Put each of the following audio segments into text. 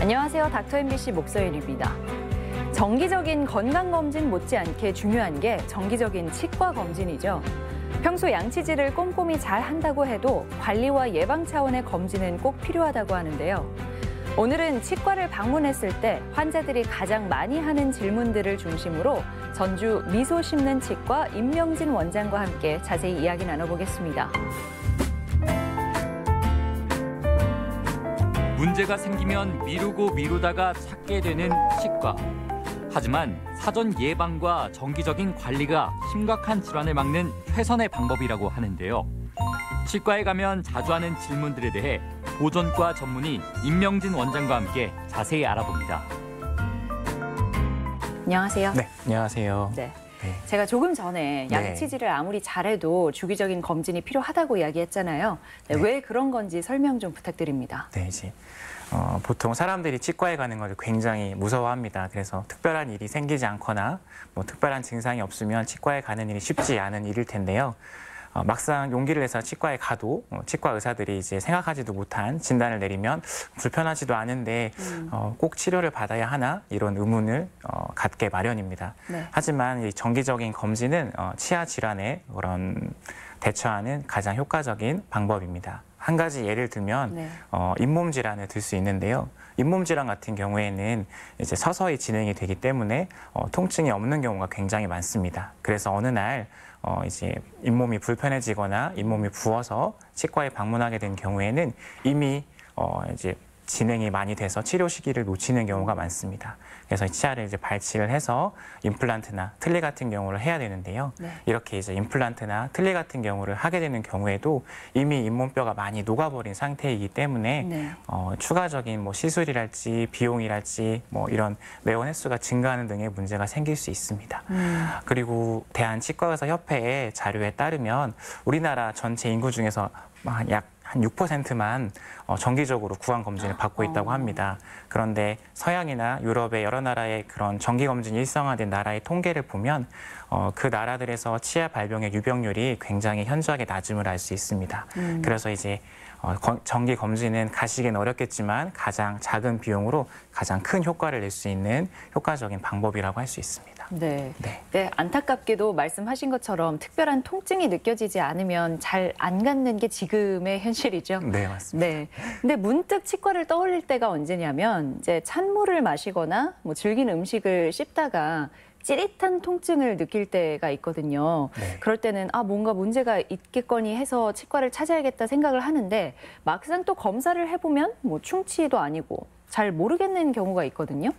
안녕하세요. 닥터 MBC 목서일입니다. 정기적인 건강검진 못지않게 중요한 게 정기적인 치과 검진이죠. 평소 양치질을 꼼꼼히 잘 한다고 해도 관리와 예방 차원의 검진은 꼭 필요하다고 하는데요. 오늘은 치과를 방문했을 때 환자들이 가장 많이 하는 질문들을 중심으로 전주 미소 심는 치과 임명진 원장과 함께 자세히 이야기 나눠보겠습니다. 문제가 생기면 미루다가 찾게 되는 치과. 하지만 사전 예방과 정기적인 관리가 심각한 질환을 막는 최선의 방법이라고 하는데요. 치과에 가면 자주 하는 질문들에 대해 보존과 전문의 임명진 원장과 함께 자세히 알아봅니다. 안녕하세요. 네, 안녕하세요. 네. 제가 조금 전에 양치질을 아무리 잘해도 주기적인 검진이 필요하다고 이야기했잖아요. 왜 그런 건지 설명 좀 부탁드립니다. 네, 이제 보통 사람들이 치과에 가는 걸 굉장히 무서워합니다. 그래서 특별한 일이 생기지 않거나 뭐 특별한 증상이 없으면 치과에 가는 일이 쉽지 않은 일일 텐데요. 막상 용기를 내서 치과에 가도 치과 의사들이 이제 생각하지도 못한 진단을 내리면 불편하지도 않은데 꼭 치료를 받아야 하나 이런 의문을 갖게 마련입니다. 네. 하지만 이 정기적인 검진은 치아 질환에 그런 대처하는 가장 효과적인 방법입니다. 한 가지 예를 들면 잇몸 질환을 들 수 있는데요. 잇몸 질환 같은 경우에는 이제 서서히 진행이 되기 때문에 통증이 없는 경우가 굉장히 많습니다. 그래서 어느 날 이제 잇몸이 불편해지거나 잇몸이 부어서 치과에 방문하게 된 경우에는 이미 이제 진행이 많이 돼서 치료 시기를 놓치는 경우가 많습니다. 그래서 치아를 이제 발치를 해서 임플란트나 틀니 같은 경우를 해야 되는데요. 이렇게 이제 임플란트나 틀니 같은 경우를 하게 되는 경우에도 이미 잇몸뼈가 많이 녹아버린 상태이기 때문에 추가적인 뭐 시술이랄지 비용이랄지 뭐 이런 내원 횟수가 증가하는 등의 문제가 생길 수 있습니다. 그리고 대한치과의사협회의 자료에 따르면 우리나라 전체 인구 중에서 약 한 6%만 정기적으로 구강검진을 받고 있다고 합니다. 그런데 서양이나 유럽의 여러 나라의 그런 정기검진이 일상화된 나라의 통계를 보면 그 나라들에서 치아 발병의 유병률이 굉장히 현저하게 낮음을 알 수 있습니다. 그래서 이제 정기 검진은 가시기는 어렵겠지만 가장 작은 비용으로 가장 큰 효과를 낼 수 있는 효과적인 방법이라고 할 수 있습니다. 네, 안타깝게도 말씀하신 것처럼 특별한 통증이 느껴지지 않으면 잘 안 갖는 게 지금의 현실이죠. 네, 맞습니다. 네. 근데 문득 치과를 떠올릴 때가 언제냐면 이제 찬물을 마시거나 뭐 질긴 음식을 씹다가 찌릿한 통증을 느낄 때가 있거든요. 그럴 때는 뭔가 문제가 있겠거니 해서 치과를 찾아야겠다 생각을 하는데 막상 또 검사를 해보면 뭐 충치도 아니고 잘 모르겠는 경우가 있거든요.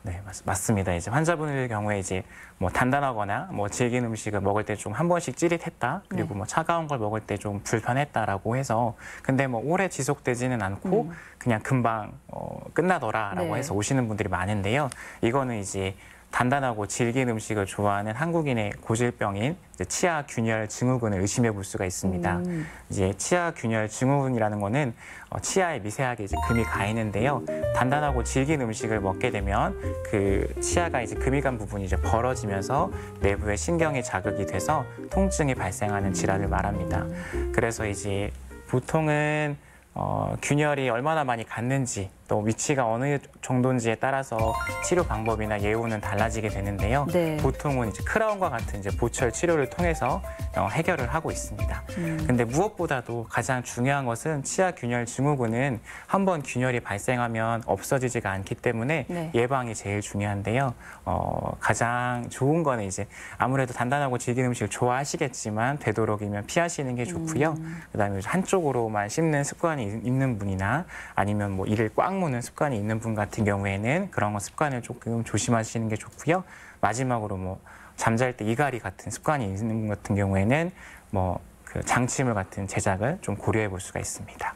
네, 맞습니다. 이제 환자분의 경우에 이제 뭐 단단하거나 뭐 질긴 음식을 먹을 때 좀 한 번씩 찌릿했다. 그리고 뭐 차가운 걸 먹을 때 좀 불편했다라고 해서 근데 뭐 오래 지속되지는 않고 그냥 금방 끝나더라라고 해서 오시는 분들이 많은데요. 이거는 이제 단단하고 질긴 음식을 좋아하는 한국인의 고질병인 이제 치아 균열 증후군을 의심해 볼 수가 있습니다. 이제 치아 균열 증후군이라는 거는 치아에 미세하게 이제 금이 가 있는데요. 단단하고 질긴 음식을 먹게 되면 그 치아가 이제 금이 간 부분이 이제 벌어지면서 내부에 신경이 자극이 돼서 통증이 발생하는 질환을 말합니다. 그래서 이제 보통은 균열이 얼마나 많이 갔는지 또 위치가 어느 정도인지에 따라서 치료 방법이나 예후는 달라지게 되는데요. 보통은 이제 크라운과 같은 이제 보철 치료를 통해서 해결을 하고 있습니다. 근데 무엇보다도 가장 중요한 것은 치아 균열 증후군은 한번 균열이 발생하면 없어지지가 않기 때문에 예방이 제일 중요한데요. 가장 좋은 거는 이제 아무래도 단단하고 질긴 음식을 좋아하시겠지만 되도록이면 피하시는 게 좋고요. 그다음에 한쪽으로만 씹는 습관이 있는 분이나 아니면 뭐 이를 꽉 무는 습관이 있는 분 같은 경우에는 그런 습관을 조금 조심하시는 게 좋고요. 마지막으로 뭐 잠잘 때 이갈이 같은 습관이 있는 분 같은 경우에는 뭐 그 장치물 같은 제작을 좀 고려해 볼 수가 있습니다.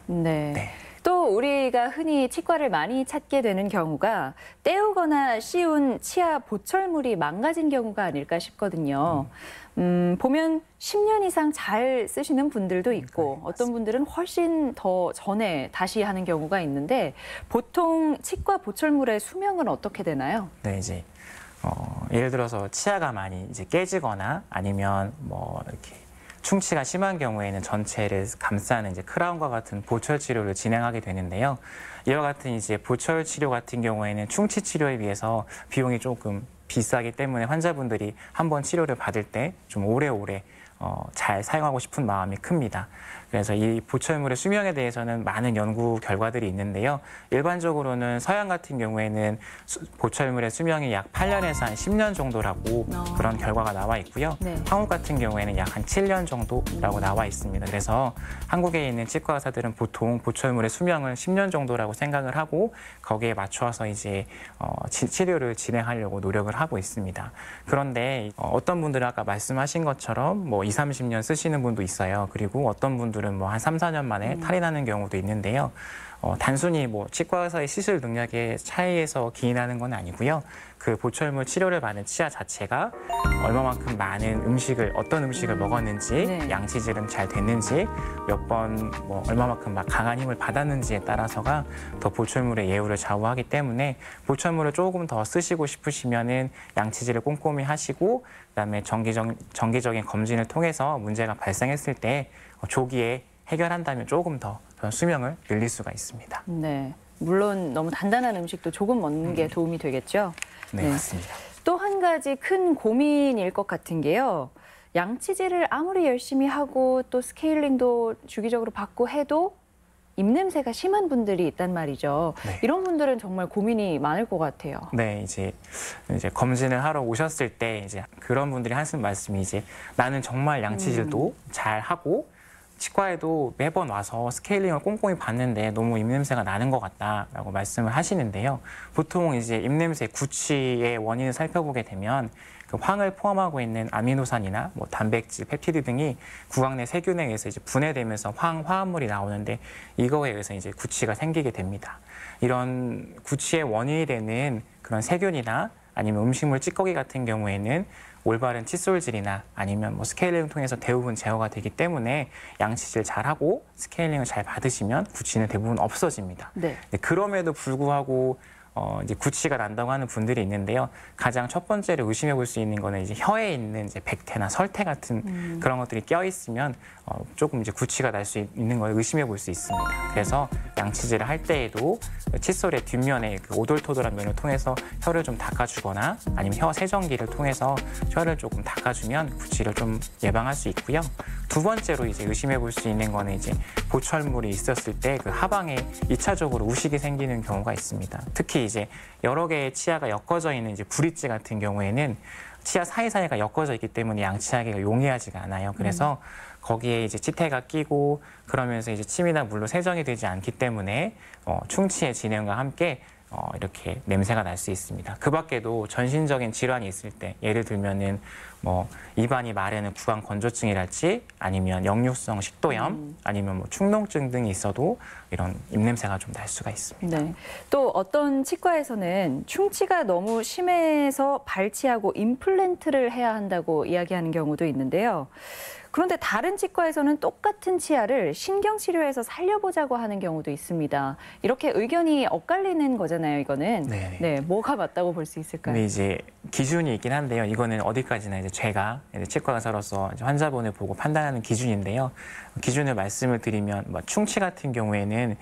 또 우리가 흔히 치과를 많이 찾게 되는 경우가 때우거나 씌운 치아 보철물이 망가진 경우가 아닐까 싶거든요. 보면 10년 이상 잘 쓰시는 분들도 있고 어떤 분들은 훨씬 더 전에 다시 하는 경우가 있는데 보통 치과 보철물의 수명은 어떻게 되나요? 네, 이제 예를 들어서 치아가 많이 이제 깨지거나 아니면 뭐 이렇게 충치가 심한 경우에는 전체를 감싸는 이제 크라운과 같은 보철 치료를 진행하게 되는데요. 이와 같은 이제 보철 치료 같은 경우에는 충치 치료에 비해서 비용이 조금 비싸기 때문에 환자분들이 한번 치료를 받을 때 좀 오래오래 잘 사용하고 싶은 마음이 큽니다. 그래서 이 보철물의 수명에 대해서는 많은 연구 결과들이 있는데요. 일반적으로는 서양 같은 경우에는 보철물의 수명이 약 8년에서 한 10년 정도라고 그런 결과가 나와 있고요. 네. 한국 같은 경우에는 약 한 7년 정도라고 나와 있습니다. 그래서 한국에 있는 치과 의사들은 보통 보철물의 수명을 10년 정도라고 생각을 하고 거기에 맞춰서 이제 치료를 진행하려고 노력을 하고 있습니다. 그런데 어떤 분들은 아까 말씀하신 것처럼 뭐 20, 30년 쓰시는 분도 있어요. 그리고 어떤 분들은 뭐 한 3, 4년 만에 탈이 나는 경우도 있는데요. 단순히 뭐 치과 의사의 시술 능력의 차이에서 기인하는 건 아니고요. 그 보철물 치료를 받는 치아 자체가 얼마만큼 많은 음식을 어떤 음식을 먹었는지, 네. 양치질은 잘 됐는지, 몇 번 뭐 얼마만큼 막 강한 힘을 받았는지에 따라서가 더 보철물의 예후를 좌우하기 때문에 보철물을 조금 더 쓰시고 싶으시면은 양치질을 꼼꼼히 하시고 그다음에 정기적인 검진을 통해서 문제가 발생했을 때 조기에 해결한다면 조금 더 수명을 늘릴 수가 있습니다. 네. 물론 너무 단단한 음식도 조금 먹는 게 도움이 되겠죠. 네, 맞습니다. 또 한 가지 큰 고민일 것 같은 게요. 양치질을 아무리 열심히 하고 또 스케일링도 주기적으로 받고 해도 입냄새가 심한 분들이 있단 말이죠. 네. 이런 분들은 정말 고민이 많을 것 같아요. 네, 이제 검진을 하러 오셨을 때 이제 그런 분들이 하시는 말씀이 이제 나는 정말 양치질도 잘 하고 치과에도 매번 와서 스케일링을 꼼꼼히 봤는데 너무 입냄새가 나는 것 같다라고 말씀을 하시는데요. 보통 이제 입냄새 구취의 원인을 살펴보게 되면 그 황을 포함하고 있는 아미노산이나 뭐 단백질, 펩티드 등이 구강 내 세균에 의해서 이제 분해되면서 화합물이 나오는데 이거에 의해서 이제 구취가 생기게 됩니다. 이런 구취의 원인이 되는 그런 세균이나 아니면 음식물 찌꺼기 같은 경우에는 올바른 칫솔질이나 아니면 뭐 스케일링을 통해서 대부분 제거가 되기 때문에 양치질 잘하고 스케일링을 잘 받으시면 구취는 대부분 없어집니다. 네. 그럼에도 불구하고 이제 구취가 난다고 하는 분들이 있는데요. 가장 첫 번째로 의심해 볼 수 있는 거는 이제 혀에 있는 이제 백태나 설태 같은 그런 것들이 껴 있으면 조금 이제 구취가 날 수 있는 걸 의심해 볼 수 있습니다. 그래서 양치질을 할 때에도 칫솔의 뒷면에 그 오돌토돌한 면을 통해서 혀를 좀 닦아주거나 아니면 혀 세정기를 통해서 혀를 조금 닦아주면 구취를 좀 예방할 수 있고요. 두 번째로 이제 의심해 볼 수 있는 거는 이제 보철물이 있었을 때 그 하방에 2차적으로 우식이 생기는 경우가 있습니다. 특히 이제 여러 개의 치아가 엮어져 있는 이제 브릿지 같은 경우에는 치아 사이사이가 엮어져 있기 때문에 양치하기가 용이하지가 않아요. 그래서 거기에 이제 치태가 끼고 그러면서 이제 침이나 물로 세정이 되지 않기 때문에 충치의 진행과 함께 이렇게 냄새가 날 수 있습니다. 그 밖에도 전신적인 질환이 있을 때 예를 들면은 뭐 입안이 마르는 구강 건조증이랄지 아니면 역류성 식도염 아니면 뭐 축농증 등이 있어도 이런 입냄새가 좀 날 수가 있습니다. 네. 또 어떤 치과에서는 충치가 너무 심해서 발치하고 임플란트를 해야 한다고 이야기하는 경우도 있는데요. 그런데 다른 치과에서는 똑같은 치아를 신경치료해서 살려보자고 하는 경우도 있습니다. 이렇게 의견이 엇갈리는 거잖아요, 이거는. 네네. 네, 뭐가 맞다고 볼 수 있을까요? 근데 이제 기준이 있긴 한데요. 이거는 어디까지나 이제 제가 치과 의사로서 환자분을 보고 판단하는 기준인데요. 기준을 말씀을 드리면 뭐 충치 같은 경우에는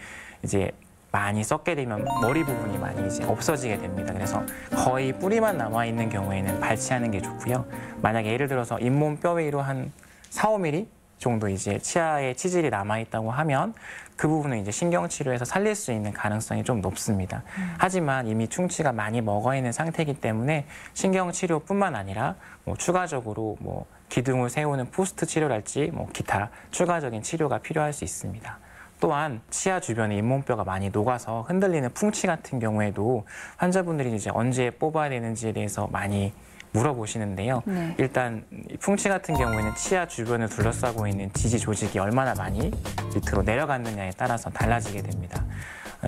이제 많이 썩게 되면 머리 부분이 많이 이제 없어지게 됩니다. 그래서 거의 뿌리만 남아 있는 경우에는 발치하는 게 좋고요. 만약에 예를 들어서 잇몸 뼈 위로 한 4, 5mm 정도 이제 치아에 치질이 남아 있다고 하면 그 부분은 이제 신경치료해서 살릴 수 있는 가능성이 좀 높습니다. 하지만 이미 충치가 많이 먹어 있는 상태이기 때문에 신경치료뿐만 아니라 뭐 추가적으로 뭐 기둥을 세우는 포스트 치료랄지 뭐 기타 추가적인 치료가 필요할 수 있습니다. 또한 치아 주변에 잇몸뼈가 많이 녹아서 흔들리는 풍치 같은 경우에도 환자분들이 이제 언제 뽑아야 되는지에 대해서 많이 물어보시는데요. 네. 일단 풍치 같은 경우에는 치아 주변을 둘러싸고 있는 지지 조직이 얼마나 많이 밑으로 내려갔느냐에 따라서 달라지게 됩니다.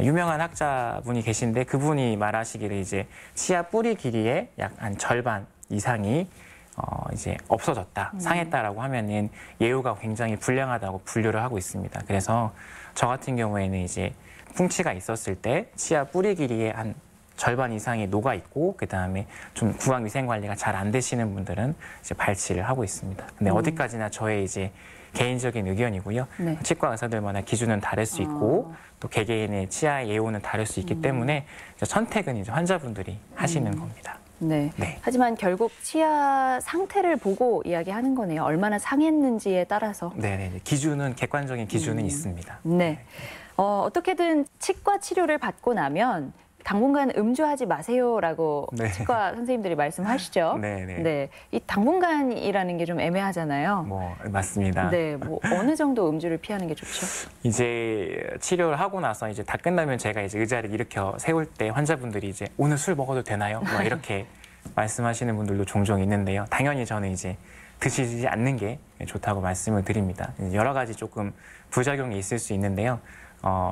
유명한 학자분이 계신데 그분이 말하시기를 이제 치아 뿌리 길이의 약 한 절반 이상이 이제 없어졌다, 상했다라고 하면은 예후가 굉장히 불량하다고 분류를 하고 있습니다. 그래서 저 같은 경우에는 이제 풍치가 있었을 때 치아 뿌리 길이의 한 절반 이상이 녹아 있고 그다음에 좀 구강 위생 관리가 잘 안 되시는 분들은 이제 발치를 하고 있습니다. 근데 어디까지나 저의 이제 개인적인 의견이고요. 네. 치과 의사들마다 기준은 다를 수 있고 또 개개인의 치아 예우는 다를 수 있기 때문에 이제 선택은 이제 환자분들이 하시는 겁니다. 네. 네. 하지만 결국 치아 상태를 보고 이야기하는 거네요. 얼마나 상했는지에 따라서. 네네. 기준은 객관적인 기준은 있습니다. 네. 어떻게든 치과 치료를 받고 나면 당분간 음주하지 마세요라고 네. 치과 선생님들이 말씀하시죠. 네네. 네. 이 당분간이라는 게 좀 애매하잖아요. 뭐 맞습니다. 네. 뭐 어느 정도 음주를 피하는 게 좋죠? 이제 치료를 하고 나서 이제 다 끝나면 제가 이제 의자를 일으켜 세울 때 환자분들이 이제 오늘 술 먹어도 되나요? 막 이렇게 말씀하시는 분들도 종종 있는데요. 당연히 저는 이제 드시지 않는 게 좋다고 말씀을 드립니다. 여러 가지 조금 부작용이 있을 수 있는데요.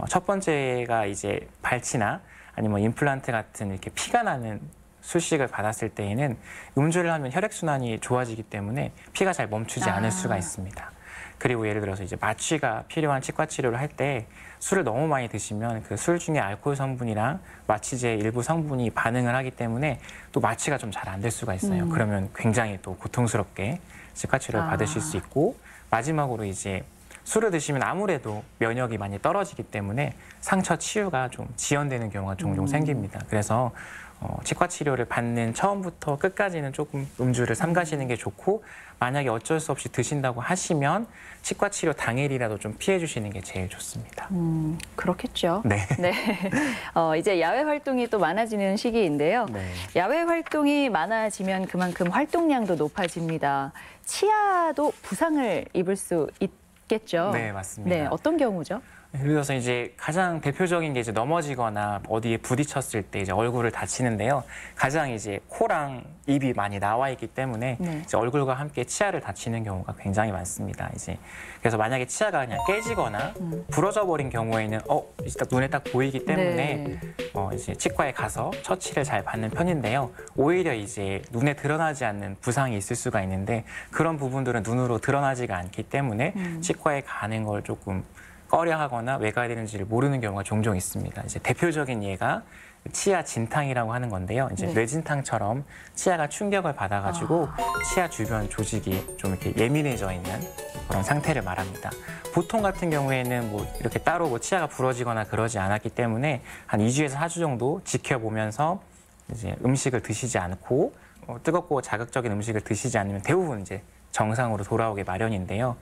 첫 번째가 이제 발치나 아니면 임플란트 같은 이렇게 피가 나는 수식을 받았을 때에는 음주를 하면 혈액순환이 좋아지기 때문에 피가 잘 멈추지 않을 수가 있습니다. 그리고 예를 들어서 이제 마취가 필요한 치과 치료를 할 때 술을 너무 많이 드시면 그 술 중에 알코올 성분이랑 마취제 일부 성분이 반응을 하기 때문에 또 마취가 좀 잘 안 될 수가 있어요. 그러면 굉장히 또 고통스럽게 치과 치료를 받으실 수 있고 마지막으로 이제 술을 드시면 아무래도 면역이 많이 떨어지기 때문에 상처 치유가 좀 지연되는 경우가 종종 생깁니다. 그래서 치과 치료를 받는 처음부터 끝까지는 조금 음주를 삼가시는 게 좋고 만약에 어쩔 수 없이 드신다고 하시면 치과 치료 당일이라도 좀 피해 주시는 게 제일 좋습니다. 그렇겠죠. 네. 네. 이제 야외 활동이 또 많아지는 시기인데요. 네. 야외 활동이 많아지면 그만큼 활동량도 높아집니다. 치아도 부상을 입을 수 있겠죠. 네, 맞습니다. 네, 어떤 경우죠? 예를 들어서 이제 가장 대표적인 게 이제 넘어지거나 어디에 부딪혔을 때 이제 얼굴을 다치는데요. 가장 이제 코랑 입이 많이 나와 있기 때문에 네. 이제 얼굴과 함께 치아를 다치는 경우가 굉장히 많습니다. 이제 그래서 만약에 치아가 그냥 깨지거나 부러져 버린 경우에는 이제 딱 눈에 딱 보이기 때문에 네. 이제 치과에 가서 처치를 잘 받는 편인데요. 오히려 이제 눈에 드러나지 않는 부상이 있을 수가 있는데 그런 부분들은 눈으로 드러나지가 않기 때문에 치과에 가는 걸 조금 꺼려하거나 왜 가야 되는지를 모르는 경우가 종종 있습니다. 이제 대표적인 예가 치아 진탕이라고 하는 건데요. 이제 네. 뇌진탕처럼 치아가 충격을 받아가지고 치아 주변 조직이 좀 이렇게 예민해져 있는 그런 상태를 말합니다. 보통 같은 경우에는 뭐 이렇게 따로 뭐 치아가 부러지거나 그러지 않았기 때문에 한 2주에서 4주 정도 지켜보면서 이제 음식을 드시지 않고 뜨겁고 자극적인 음식을 드시지 않으면 대부분 이제 정상으로 돌아오기 마련인데요.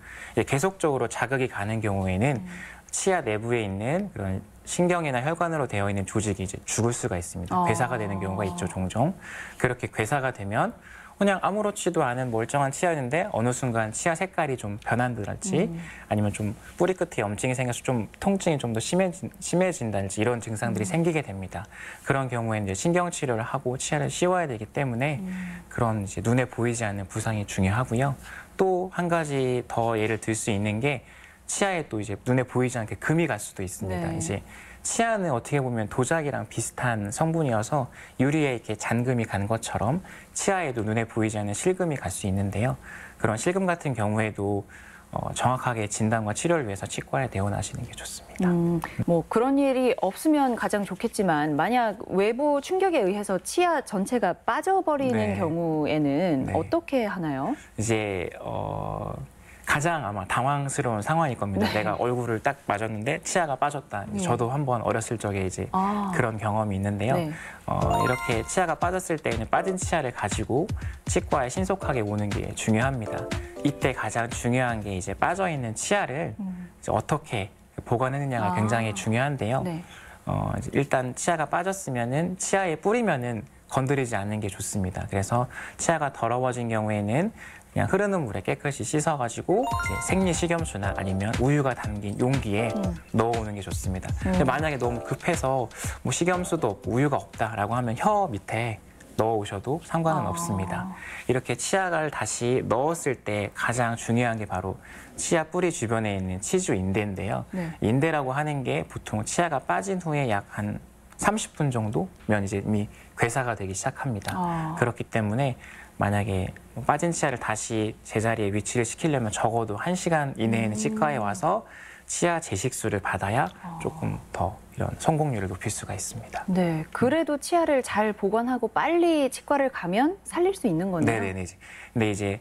계속적으로 자극이 가는 경우에는 치아 내부에 있는 그런 신경이나 혈관으로 되어 있는 조직이 이제 죽을 수가 있습니다. 괴사가 되는 경우가 있죠, 종종. 그렇게 괴사가 되면 그냥 아무렇지도 않은 멀쩡한 치아였는데 어느 순간 치아 색깔이 좀 변한다든지 아니면 좀 뿌리 끝에 염증이 생겨서 좀 통증이 좀 더 심해진다든지 이런 증상들이 생기게 됩니다. 그런 경우에는 이제 신경 치료를 하고 치아를 씌워야 되기 때문에 그런 이제 눈에 보이지 않는 부상이 중요하고요. 또 한 가지 더 예를 들 수 있는 게 치아에 또 이제 눈에 보이지 않게 금이 갈 수도 있습니다. 네. 이제 치아는 어떻게 보면 도자기랑 비슷한 성분이어서 유리에 이렇게 잔금이 간 것처럼 치아에도 눈에 보이지 않는 실금이 갈 수 있는데요. 그런 실금 같은 경우에도 정확하게 진단과 치료를 위해서 치과에 내원하시는 게 좋습니다. 뭐 그런 일이 없으면 가장 좋겠지만 만약 외부 충격에 의해서 치아 전체가 빠져버리는 네. 경우에는 네. 어떻게 하나요? 이제 가장 아마 당황스러운 상황일 겁니다. 네. 내가 얼굴을 딱 맞았는데 치아가 빠졌다. 저도 한번 어렸을 적에 이제 그런 경험이 있는데요. 네. 이렇게 치아가 빠졌을 때는 빠진 치아를 가지고 치과에 신속하게 오는 게 중요합니다. 이때 가장 중요한 게 이제 빠져 있는 치아를 이제 어떻게 보관했느냐가 굉장히 중요한데요. 네. 이제 일단 치아가 빠졌으면은 치아에 뿌리면은 건드리지 않는 게 좋습니다. 그래서 치아가 더러워진 경우에는 그냥 흐르는 물에 깨끗이 씻어가지고 이제 생리식염수나 아니면 우유가 담긴 용기에 넣어오는 게 좋습니다. 근데 만약에 너무 급해서 뭐 식염수도 없고 우유가 없다라고 하면 혀 밑에 넣어오셔도 상관은 없습니다. 이렇게 치아를 다시 넣었을 때 가장 중요한 게 바로 치아 뿌리 주변에 있는 치주 인대인데요. 네. 인대라고 하는 게 보통 치아가 빠진 후에 약 한 30분 정도면 이제 이미 괴사가 되기 시작합니다. 그렇기 때문에 만약에 빠진 치아를 다시 제자리에 위치를 시키려면 적어도 1시간 이내에는 치과에 와서 치아 재식수를 받아야 조금 더 이런 성공률을 높일 수가 있습니다. 네, 그래도 치아를 잘 보관하고 빨리 치과를 가면 살릴 수 있는 거네요. 네네네. 근데 이제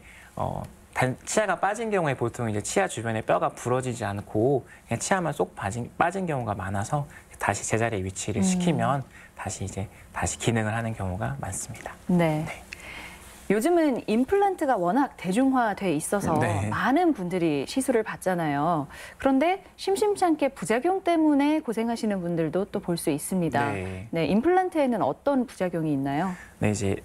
치아가 빠진 경우에 보통 이제 치아 주변에 뼈가 부러지지 않고 그냥 치아만 쏙 빠진 경우가 많아서 다시 제자리에 위치를 시키면 다시 기능을 하는 경우가 많습니다. 네. 네. 요즘은 임플란트가 워낙 대중화돼 있어서 네. 많은 분들이 시술을 받잖아요. 그런데 심심치 않게 부작용 때문에 고생하시는 분들도 또 볼 수 있습니다. 네. 네, 임플란트에는 어떤 부작용이 있나요? 네, 이제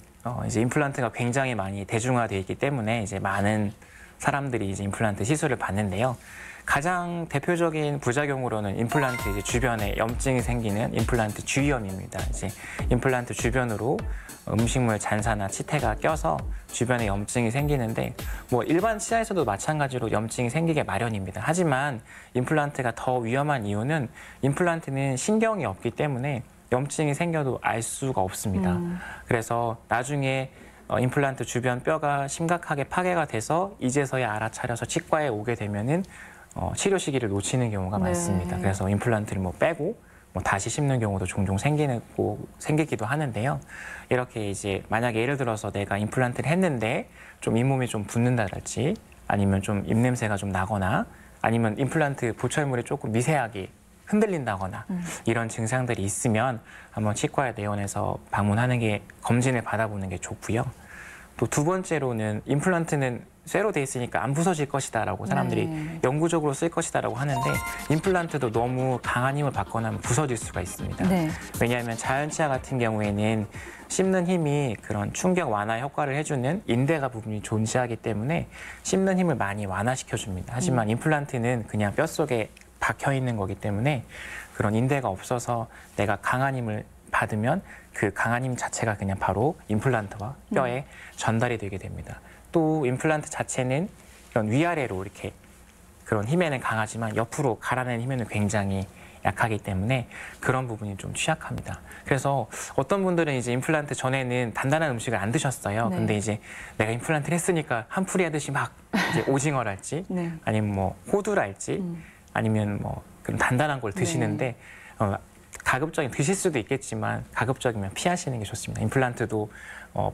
임플란트가 굉장히 많이 대중화되어 있기 때문에 이제 많은 사람들이 이제 임플란트 시술을 받는데요. 가장 대표적인 부작용으로는 임플란트 이제 주변에 염증이 생기는 임플란트 주위염입니다. 이제 임플란트 주변으로 음식물 잔사나 치태가 껴서 주변에 염증이 생기는데 뭐 일반 치아에서도 마찬가지로 염증이 생기게 마련입니다. 하지만 임플란트가 더 위험한 이유는 임플란트는 신경이 없기 때문에 염증이 생겨도 알 수가 없습니다. 그래서 나중에 임플란트 주변 뼈가 심각하게 파괴가 돼서 이제서야 알아차려서 치과에 오게 되면은 치료 시기를 놓치는 경우가 많습니다. 그래서 임플란트를 빼고 다시 심는 경우도 종종 생기기도 하는데요. 이렇게 이제 만약에 예를 들어서 내가 임플란트를 했는데 좀 잇몸이 좀 붓는다랄지 아니면 좀 입냄새가 좀 나거나 아니면 임플란트 보철물이 조금 미세하게 흔들린다거나 이런 증상들이 있으면 한번 치과에 내원해서 방문하는 게 검진을 받아보는 게 좋고요. 또 두 번째로는 임플란트는 쇠로 돼 있으니까 안 부서질 것이다라고 사람들이 영구적으로 쓸 것이다라고 하는데 임플란트도 너무 강한 힘을 받거나 하면 부서질 수가 있습니다. 네. 왜냐하면 자연 치아 같은 경우에는 씹는 힘이 그런 충격 완화 효과를 해주는 인대가 부분이 존재하기 때문에 씹는 힘을 많이 완화시켜줍니다. 하지만 임플란트는 그냥 뼛속에 박혀 있는 거기 때문에 그런 인대가 없어서 내가 강한 힘을 받으면 그 강한 힘 자체가 그냥 바로 임플란트와 뼈에 전달이 되게 됩니다. 또 임플란트 자체는 이런 위아래로 이렇게 그런 힘에는 강하지만 옆으로 갈아내는 힘에는 굉장히 약하기 때문에 그런 부분이 좀 취약합니다. 그래서 어떤 분들은 이제 임플란트 전에는 단단한 음식을 안 드셨어요. 근데 이제 내가 임플란트를 했으니까 한풀이 하듯이 막 이제 오징어랄지 아니면 호두랄지 아니면 그런 단단한 걸 드시는데 가급적이면 드실 수도 있겠지만 가급적이면 피하시는 게 좋습니다. 임플란트도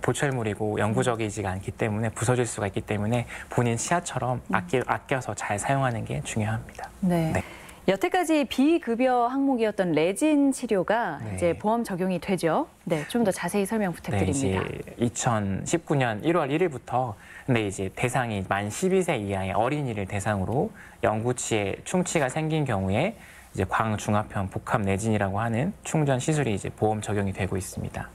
보철물이고 영구적이지가 않기 때문에 부서질 수가 있기 때문에 본인 치아처럼 아껴서 잘 사용하는 게 중요합니다. 네. 여태까지 비급여 항목이었던 레진 치료가 이제 보험 적용이 되죠. 네, 좀 더 자세히 설명 부탁드립니다. 네, 이제 2019년 1월 1일부터 근데 이제 대상이 만 12세 이하의 어린이를 대상으로 영구치에 충치가 생긴 경우에 이제 광중압형 복합 내진이라고 하는 충전 시술이 이제 보험 적용이 되고 있습니다.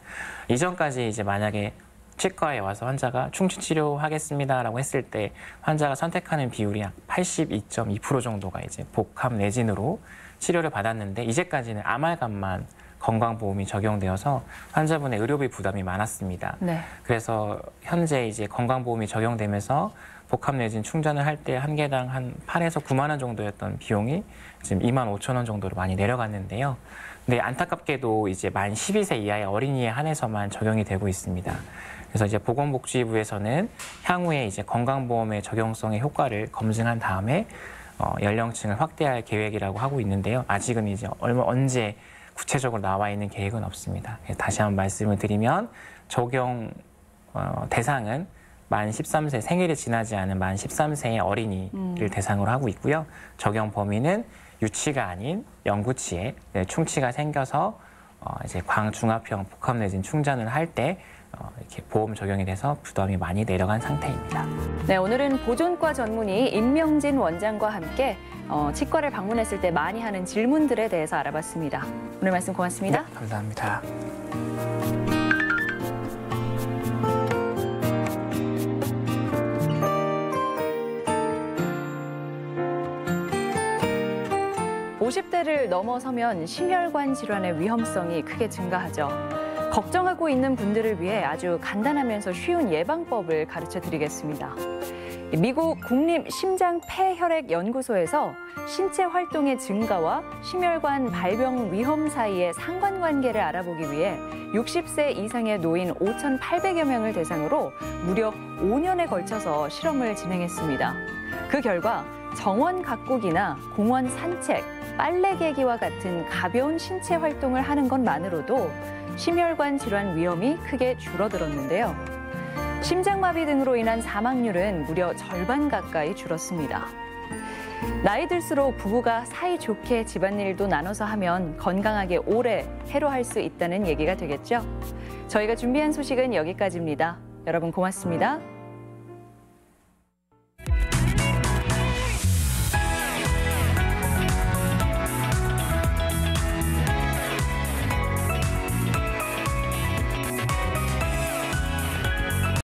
이전까지 이제 만약에 치과에 와서 환자가 충치 치료하겠습니다라고 했을 때 환자가 선택하는 비율이 약 82.2% 정도가 이제 복합 내진으로 치료를 받았는데 이제까지는 아말감만 건강보험이 적용되어서 환자분의 의료비 부담이 많았습니다. 그래서 현재 이제 건강보험이 적용되면서 복합 내진 충전을 할 때 한 개당 한 8에서 9만 원 정도였던 비용이 지금 2만 5천 원 정도로 많이 내려갔는데요. 근데 안타깝게도 이제 만 12세 이하의 어린이에 한해서만 적용이 되고 있습니다. 그래서 이제 보건복지부에서는 향후에 이제 건강보험의 적용성의 효과를 검증한 다음에 연령층을 확대할 계획이라고 하고 있는데요. 아직은 이제 언제 구체적으로 나와 있는 계획은 없습니다. 다시 한번 말씀을 드리면 적용 대상은 만 13세 생일이 지나지 않은 만 13세의 어린이를 대상으로 하고 있고요. 적용 범위는 유치가 아닌 영구치에 충치가 생겨서 이제 광중압형 복합 내진 충전을 할 때 이렇게 보험 적용이 돼서 부담이 많이 내려간 상태입니다. 네, 오늘은 보존과 전문의 임명진 원장과 함께 치과를 방문했을 때 많이 하는 질문들에 대해서 알아봤습니다. 오늘 말씀 고맙습니다. 네, 감사합니다. (50대를) 넘어서면 심혈관 질환의 위험성이 크게 증가하죠. 걱정하고 있는 분들을 위해 아주 간단하면서 쉬운 예방법을 가르쳐 드리겠습니다. 미국 국립심장폐혈액연구소에서 신체 활동의 증가와 심혈관 발병 위험 사이의 상관관계를 알아보기 위해 60세 이상의 노인 5,800여 명을 대상으로 무려 5년에 걸쳐서 실험을 진행했습니다. 그 결과 정원 가꾸기나 공원 산책, 빨래 개기와 같은 가벼운 신체 활동을 하는 것만으로도 심혈관 질환 위험이 크게 줄어들었는데요. 심장마비 등으로 인한 사망률은 무려 절반 가까이 줄었습니다. 나이 들수록 부부가 사이좋게 집안일도 나눠서 하면 건강하게 오래 해로할 수 있다는 얘기가 되겠죠. 저희가 준비한 소식은 여기까지입니다. 여러분 고맙습니다.